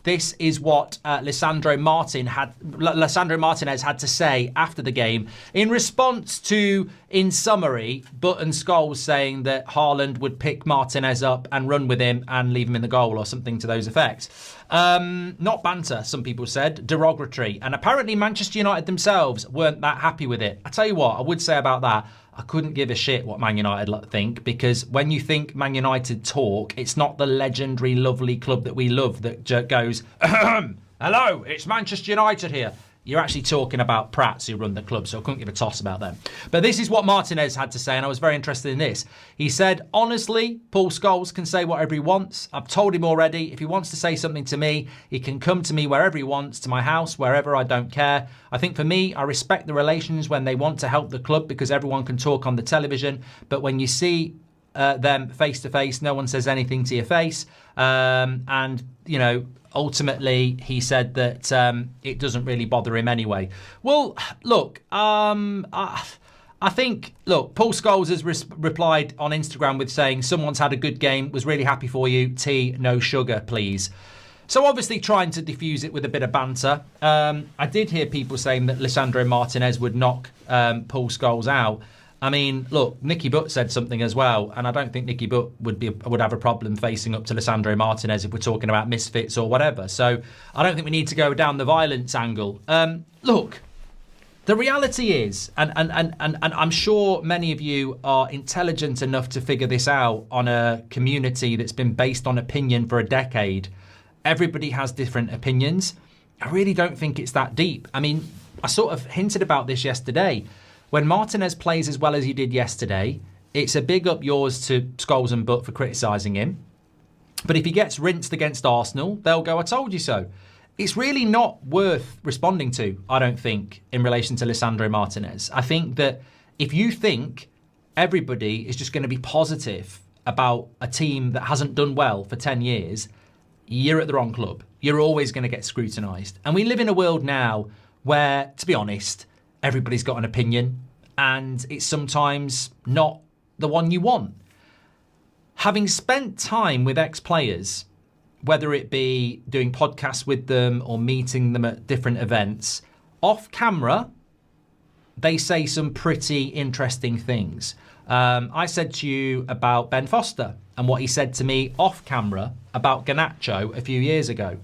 this is what Lisandro Martinez had to say after the game in response to, in summary, Butt and Scholes saying that Haaland would pick Martinez up and run with him and leave him in the goal or something to those effects. Not banter, some people said, derogatory. And apparently Manchester United themselves weren't that happy with it. I tell you what, I would say about that, I couldn't give a shit what Man United think, because when you think Man United talk, it's not the legendary, lovely club that we love that goes, hello, it's Manchester United here. You're actually talking about Prats who run the club, so I couldn't give a toss about them. But this is what Martinez had to say, and I was very interested in this. He said, honestly, Paul Scholes can say whatever he wants. I've told him already. If he wants to say something to me, he can come to me wherever he wants, to my house, wherever, I don't care. I think for me, I respect the relations when they want to help the club, because everyone can talk on the television. But when you see them face to face, no one says anything to your face. And, you know, ultimately, he said that it doesn't really bother him anyway. Well, look, I think, look, Paul Scholes has replied on Instagram with saying, someone's had a good game, was really happy for you, tea, no sugar, please. So obviously trying to diffuse it with a bit of banter. I did hear people saying that Lisandro Martinez would knock Paul Scholes out. I mean, look, Nicky Butt said something as well, and I don't think Nicky Butt would have a problem facing up to Lisandro Martinez if we're talking about misfits or whatever. So I don't think we need to go down the violence angle. Look, the reality is, and I'm sure many of you are intelligent enough to figure this out on a community that's been based on opinion for a decade. Everybody has different opinions. I really don't think it's that deep. I mean, I sort of hinted about this yesterday. When Martinez plays as well as he did yesterday, it's a big up yours to Scholes and Butt for criticising him. But if he gets rinsed against Arsenal, they'll go, I told you so. It's really not worth responding to, I don't think, in relation to Lisandro Martinez. I think that if you think everybody is just going to be positive about a team that hasn't done well for 10 years, you're at the wrong club. You're always going to get scrutinised. And we live in a world now where, to be honest, everybody's got an opinion, and it's sometimes not the one you want. Having spent time with ex-players, whether it be doing podcasts with them or meeting them at different events, off camera, they say some pretty interesting things. I said to you about Ben Foster and what he said to me off camera about Garnacho a few years ago.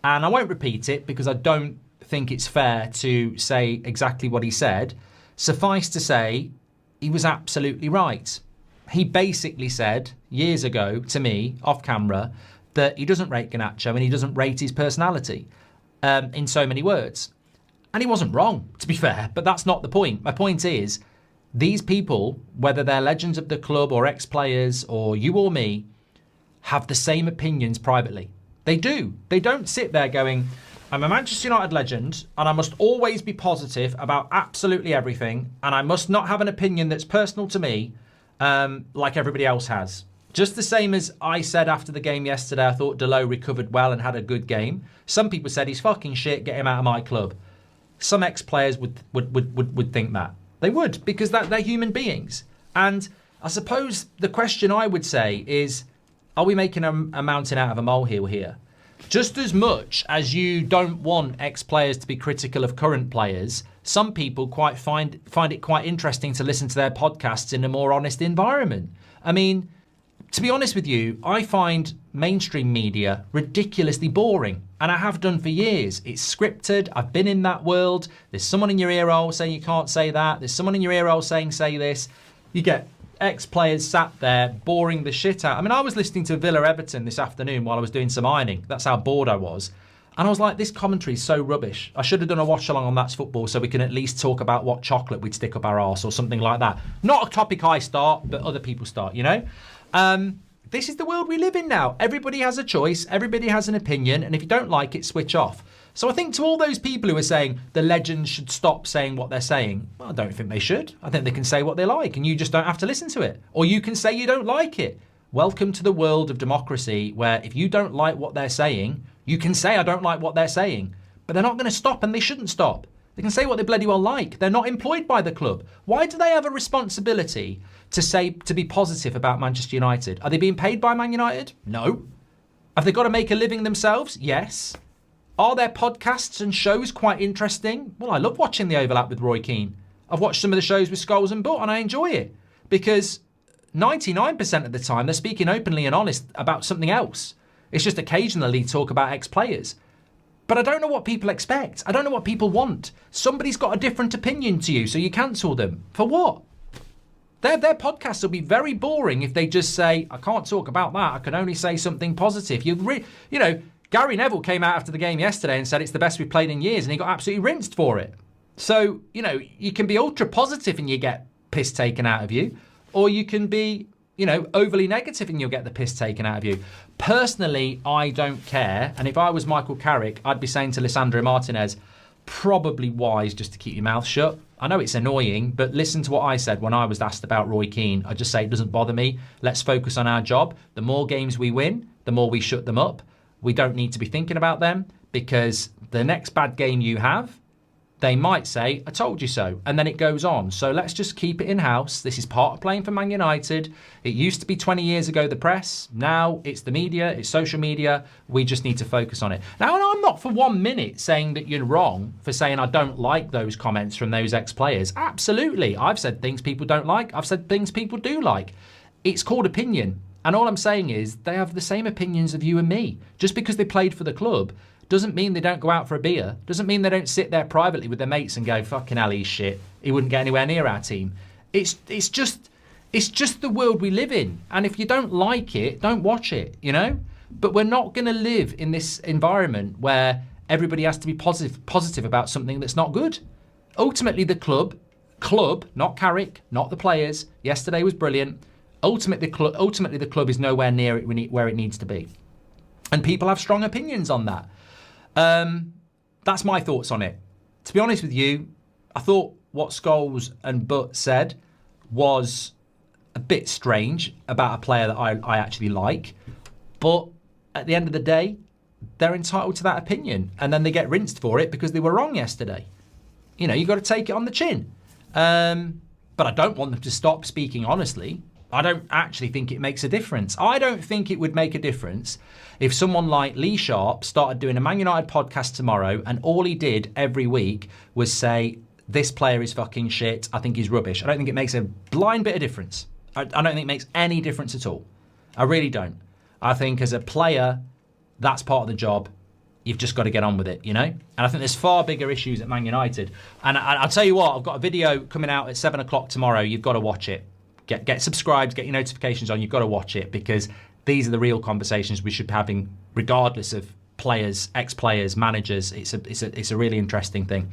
And I won't repeat it because I don't think it's fair to say exactly what he said. Suffice to say, he was absolutely right. He basically said years ago to me off camera that he doesn't rate Garnacho and he doesn't rate his personality in so many words. And he wasn't wrong, to be fair, but that's not the point. My point is, these people, whether they're legends of the club or ex-players or you or me, have the same opinions privately. They do. They don't sit there going, I'm a Manchester United legend and I must always be positive about absolutely everything, and I must not have an opinion that's personal to me like everybody else has. Just the same as I said after the game yesterday, I thought Dalot recovered well and had a good game. Some people said he's fucking shit, get him out of my club. Some ex-players would think that. They would, because they're human beings. And I suppose the question I would say is, are we making a mountain out of a molehill here? Just as much as you don't want ex-players to be critical of current players, some people find it quite interesting to listen to their podcasts in a more honest environment. I mean, to be honest with you, I find mainstream media ridiculously boring, and I have done for years. It's scripted. I've been in that world. There's someone in your ear hole saying you can't say that. There's someone in your ear hole saying say this. You get ex-players sat there boring the shit out. I mean, I was listening to Villa Everton this afternoon while I was doing some ironing. That's how bored I was. And I was like, this commentary is so rubbish. I should have done a watch-along on That's Football so we can at least talk about what chocolate we'd stick up our arse or something like that. Not a topic I start, but other people start, you know? This is the world we live in now. Everybody has a choice. Everybody has an opinion. And if you don't like it, switch off. So I think to all those people who are saying the legends should stop saying what they're saying, well, I don't think they should. I think they can say what they like and you just don't have to listen to it. Or you can say you don't like it. Welcome to the world of democracy, where if you don't like what they're saying, you can say I don't like what they're saying. But they're not going to stop, and they shouldn't stop. They can say what they bloody well like. They're not employed by the club. Why do they have a responsibility to be positive about Manchester United? Are they being paid by Man United? No. Have they got to make a living themselves? Yes. Are their podcasts and shows quite interesting? Well, I love watching the overlap with Roy Keane. I've watched some of the shows with Scholes and Butt, and I enjoy it because 99% of the time they're speaking openly and honest about something else. It's just occasionally talk about ex-players. But I don't know what people expect. I don't know what people want. Somebody's got a different opinion to you, so you cancel them. For what? Their podcasts will be very boring if they just say, I can't talk about that. I can only say something positive. Gary Neville came out after the game yesterday and said it's the best we've played in years, and he got absolutely rinsed for it. So, you can be ultra positive and you get piss taken out of you, or you can be, overly negative and you'll get the piss taken out of you. Personally, I don't care. And if I was Michael Carrick, I'd be saying to Lisandro Martinez, probably wise just to keep your mouth shut. I know it's annoying, but listen to what I said when I was asked about Roy Keane. I just say it doesn't bother me. Let's focus on our job. The more games we win, the more we shut them up. We don't need to be thinking about them because the next bad game you have, they might say, I told you so. And then it goes on. So let's just keep it in-house. This is part of playing for Man United. It used to be 20 years ago, the press. Now it's the media, it's social media. We just need to focus on it. Now, I'm not for 1 minute saying that you're wrong for saying I don't like those comments from those ex-players. Absolutely. I've said things people don't like. I've said things people do like. It's called opinion. And all I'm saying is they have the same opinions of you and me. Just because they played for the club doesn't mean they don't go out for a beer. Doesn't mean they don't sit there privately with their mates and go, fucking hell, he's shit. He wouldn't get anywhere near our team. It's just the world we live in. And if you don't like it, don't watch it, But we're not going to live in this environment where everybody has to be positive about something that's not good. Ultimately, the club, not Carrick, not the players. Yesterday was brilliant. Ultimately, the club is nowhere near it where it needs to be. And people have strong opinions on that. That's my thoughts on it. To be honest with you, I thought what Scholes and Butt said was a bit strange about a player that I actually like. But at the end of the day, they're entitled to that opinion. And then they get rinsed for it because they were wrong yesterday. You've got to take it on the chin. But I don't want them to stop speaking honestly. I don't actually think it makes a difference. I don't think it would make a difference if someone like Lee Sharp started doing a Man United podcast tomorrow and all he did every week was say, this player is fucking shit, I think he's rubbish. I don't think it makes a blind bit of difference. I don't think it makes any difference at all. I really don't. I think as a player, that's part of the job. You've just got to get on with it, And I think there's far bigger issues at Man United. And I'll tell you what, I've got a video coming out at 7 o'clock tomorrow. You've got to watch it. Get subscribed, get your notifications on. You've got to watch it because these are the real conversations we should be having, regardless of players, ex-players, managers. It's a really interesting thing.